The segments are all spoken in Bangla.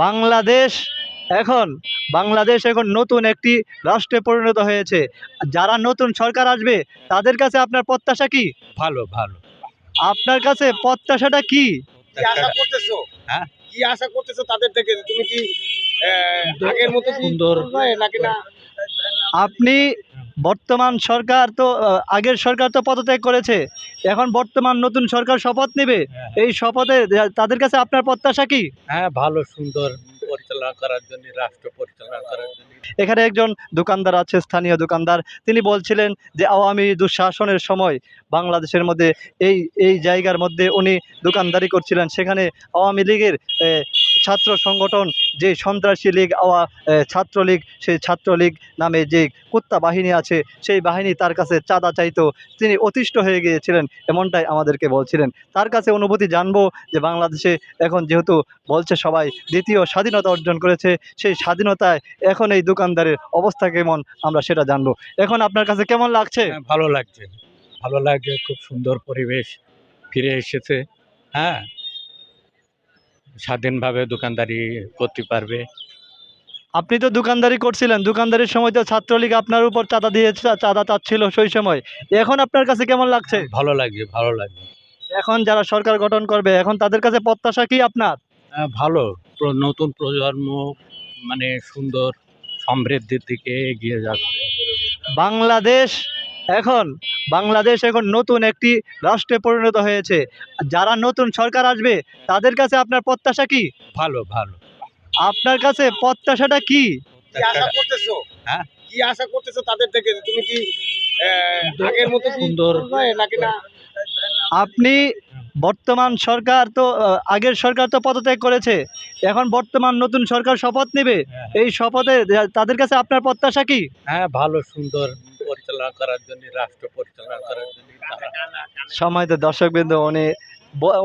বাংলাদেশ এখন বাংলাদেশ এখন নতুন একটি রাষ্ট্রে পরিণত হয়েছে। যারা নতুন সরকার আসবে তাদের কাছে আপনার প্রত্যাশা কি? ভালো ভালো। আপনার কাছে প্রত্যাশাটা কি? কি আশা করতেছো? হ্যাঁ? কি আশা করতেছো তাদের থেকে? তুমি কি আগের মতো কি সুন্দর করবে নাকি না? আপনি বর্তমান সরকার তো আগের সরকার তো পদত্যাগ করেছে। এখন বর্তমান নতুন সরকার শপথ নেবে। হ্যাঁ। এই শপথে তাদের কাছে আপনার প্রত্যাশা কি? হ্যাঁ, ভালো সুন্দর পরিচালনা করার জন্য, রাষ্ট্র পরিচালনা করার জন্য। এখানে একজন দোকানদার আছে, স্থানীয় দোকানদার। তিনি বলছিলেন যে আওয়ামী দুঃশাসনের সময় বাংলাদেশের মধ্যে এই এই জায়গার মধ্যে উনি দোকানদারি করছিলেন। সেখানে আওয়ামী লীগের ছাত্র সংগঠন যে সন্ত্রাসী লীগ ছাত্রলীগ, সেই ছাত্রলীগ নামে যে কুত্তা বাহিনী আছে সেই বাহিনী তার কাছে চাঁদা চাইতো। তিনি অতিষ্ঠ হয়ে গিয়েছিলেন, এমনটাই আমাদেরকে বলছিলেন। তার কাছে অনুভূতি জানবো যে বাংলাদেশে এখন যেহেতু বলছে সবাই দ্বিতীয় স্বাধীনতা অর্জন করেছে, সেই স্বাধীনতায় এখন এই দোকানদারের অবস্থা কেমন আমরা সেটা জানবো। এখন আপনার কাছে কেমন লাগছে? হ্যাঁ, ভালো লাগছে। ভালো লাগছে, খুব সুন্দর পরিবেশ ফিরে এসেছে। হ্যাঁ, স্বাধীনভাবে দোকানদারি করতে পারবে। আপনি তো দোকানদারি করছিলেন, দোকানদারির সময় তো ছাত্রলীগ আপনার উপর চাঁদা দিয়ে চাঁদা চাচ্ছিল সেই সময়। এখন আপনার কাছে কেমন লাগছে? ভালো লাগছে, ভালো লাগছে। এখন যারা সরকার গঠন করবে এখন তাদের কাছে প্রত্যাশা কি আপনার? হ্যাঁ, ভালো। নতুন প্রজন্ম মানে সুন্দর সমৃদ্ধির দিকে এগিয়ে যাচ্ছে। বাংলাদেশ এখন বাংলাদেশ এখন নতুন একটি রাষ্ট্রে পরিণত হয়েছে। যারা নতুন সরকার আসবে তাদের কাছে আপনার প্রত্যাশা কি? ভালো ভালো। আপনার কাছে প্রত্যাশাটা কি? কি আশা করতেছো? হ্যাঁ? কি আশা করতেছো তাদের থেকে? তুমি কি আগের মতো কি সুন্দর করবে নাকি না? আপনি বর্তমান সরকার তো আগের সরকার তো পদত্যাগ করেছে। এখন বর্তমান নতুন সরকার শপথ নেবে। হ্যাঁ। এই শপথে তাদের কাছে আপনার প্রত্যাশা কি? হ্যাঁ, ভালো সুন্দর পরিচালনা করার জন্য, রাষ্ট্র পরিচালনা করার জন্য। সম্মানিত দর্শকবৃন্দ, উনি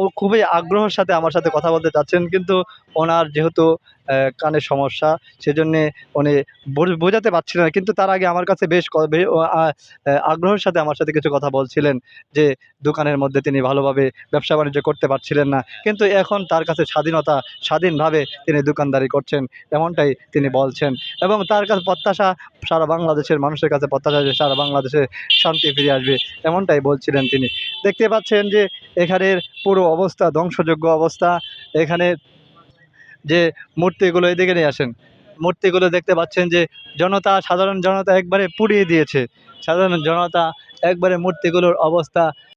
ও খুবই আগ্রহের সাথে আমার সাথে কথা বলতে চাচ্ছেন, কিন্তু ওনার যেহেতু কানের সমস্যা সেজন্যে উনি বোঝাতে পারছিলেন না। কিন্তু তার আগে আমার কাছে বেশ আগ্রহের সাথে আমার সাথে কিছু কথা বলছিলেন যে দোকানের মধ্যে তিনি ভালোভাবে ব্যবসা বাণিজ্য করতে পারছিলেন না, কিন্তু এখন তার কাছে স্বাধীনতা, স্বাধীনভাবে তিনি দোকানদারি করছেন, এমনটাই তিনি বলছেন। এবং তার কাছে প্রত্যাশা, সারা বাংলাদেশের মানুষের কাছে প্রত্যাশা যে সারা বাংলাদেশে শান্তি ফিরে আসবে, এমনটাই বলছিলেন তিনি। দেখতে পাচ্ছেন যে এখানের পুরো অবস্থা ধ্বংসযোগ্য অবস্থা। এখানে যে মূর্তিগুলো, এদিকে নিয়ে আসেন, মূর্তিগুলো দেখতে পাচ্ছেন যে সাধারণ জনতা একবারে পুড়িয়ে দিয়েছে। সাধারণ জনতা একবারে মূর্তিগুলোর অবস্থা